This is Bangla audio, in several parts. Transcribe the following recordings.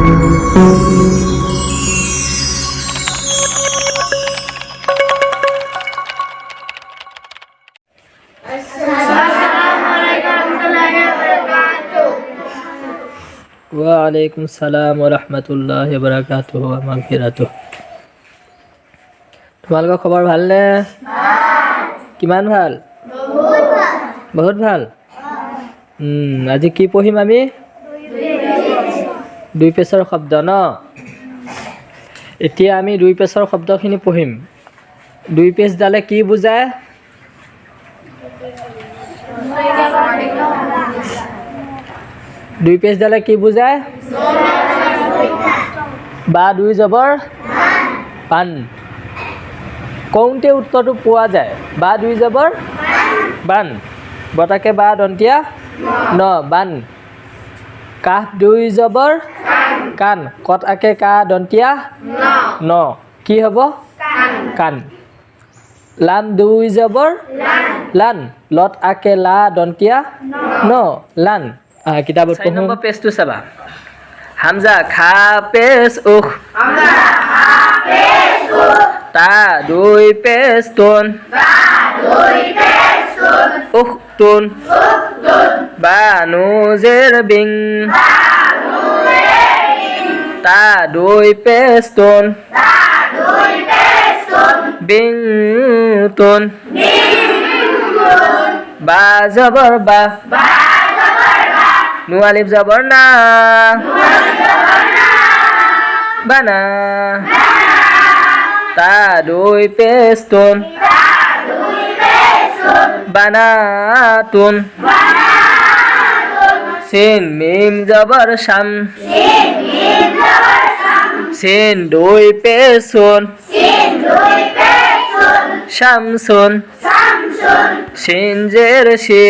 ওয়ালাইকুম সালাম ওয়া রাহমাতুল্লাহি ওয়া বারাকাতুহু ওয়া মাগফিরাতুহু। তোমালোকৰ খবৰ ভালনে? কিমান ভাল? বহুত ভাল। আজি কি পঢ়িম আমি? দুই পেছৰ শব্দ ন? এতিয়া আমি দুই পেছৰ শব্দখিনি পঢ়িম। দুই পেছডালে কি বুজায়? দুই পেছডালে কি বুজায়? বা দুই জবৰ পান। কওঁতে উত্তৰটো পোৱা যায়। বা দুই জবৰ বান। বতাকে বা দন্তীয়া ন বান। কাহ দুই জবৰ কাণ। কত আকে কা দন্তীয়া ন কি হ'ব? কাণ। লাম দুই জবৰ লান। লত আকে লা দন্তীয়া ন লান। কিতাপত পঢ়ো। 4 নম্বৰ পেজটো চাবা। হামজা খা পেজ উখ। তা দুই পেজ তুন। উখ তুন। বা নুজের বিং। তা দুই পেজ তুন। বিং তুন। বা জবর বা। নু আলিফ জবর না। বানা। তা দুই পেজ তুন। বানাতুন। সিন মিম জবর শাম। সিন দুই পেজ সুন। শামসুন। সিন জের শি।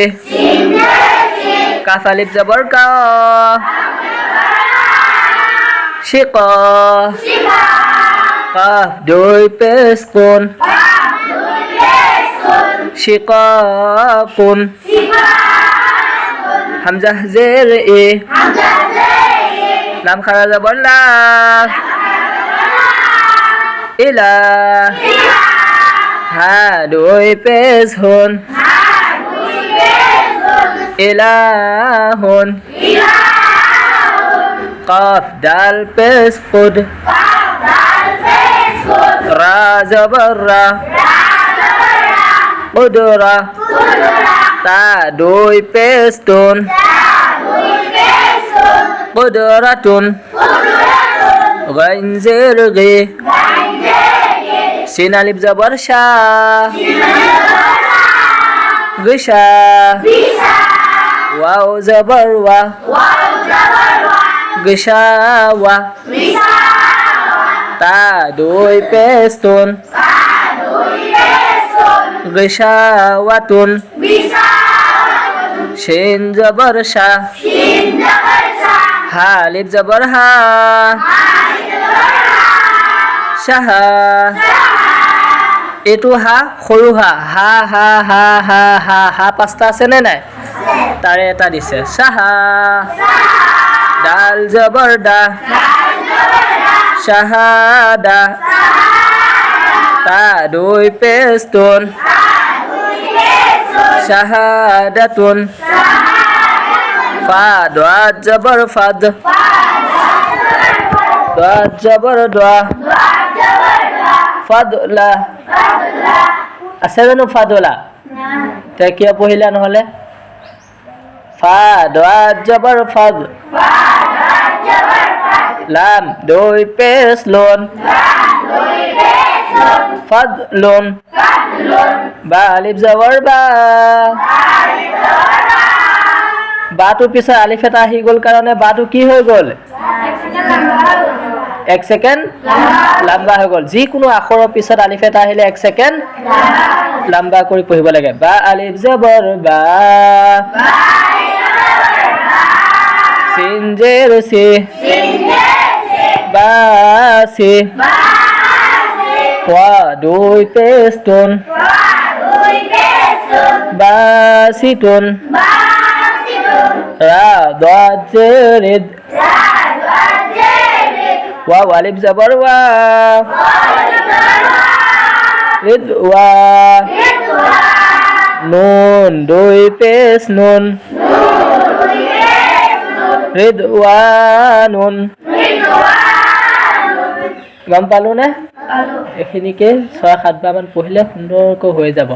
কাফ আলিফ জবর কা। শিকা। কাফ দুই পেজ কুন। শিকাকুন। হামজা জের এ। লাম খারা জবর লা। ইলা। হা দুই পেজ হুন। ইলাহুন। কাফ দাল পেজ কুদ। রা জবর রা। কুদরা। তা দুই পেজ তুন। কুদরাতুন। গাইন জের গে। সিন আলিফ জবর শা। গিশা। ওয়াও জবর ওয়া। গিশাওয়া। তা দুই পেজ তুন। গিশাওয়াতুন। শিন জবর শা। হা আলিফ জবর হা। শাহা। এইটো হা সৰু হা। হা হা হা হা হা হা পাঁচটা আছে নে নাই? তাৰে এটা দিছে শাহা। ডাল জবৰ দা। শাহাদা। তা দুই পেজ তুন। শাহাদাতুন। ফা দোয়াত জবর ফাদ। দোয়াত জবর দোয়া। ফাদলা। আছে জানো ফাদলা? তে কিয় পঢ়িলা নহলে? ফা দোয়াত জবর ফাদ। লাম দুই পেজ লোন। ফাদলুন। বা আলিফ জবর বা। বাটো পিছত আলিফ এটা আহি গ'ল কাৰণে বাটো কি হৈ গ'ল? 1 সেকেন্ড লম্বা হৈ গ'ল। যিকোনো আখৰৰ পিছত আলিফ এটা আহিলে 1 সেকেন্ড লম্বা কৰি পঢ়িব লাগে। বা আলিফ জবৰ বা। সিন জেৰ সি। বাসি। ওয়া দুই পেজ তুন। বাসিতুন। রা দাদ জেরিদ। ওয়াও আলিফ জবর ওয়া রিদওয়া নুন দুই পেশ নুন রিদওয়ানুন গম পালো নে এইখিনিকে 6-7 বাৰ মান পঢ়িলে সুন্দৰকৈ হৈ যাব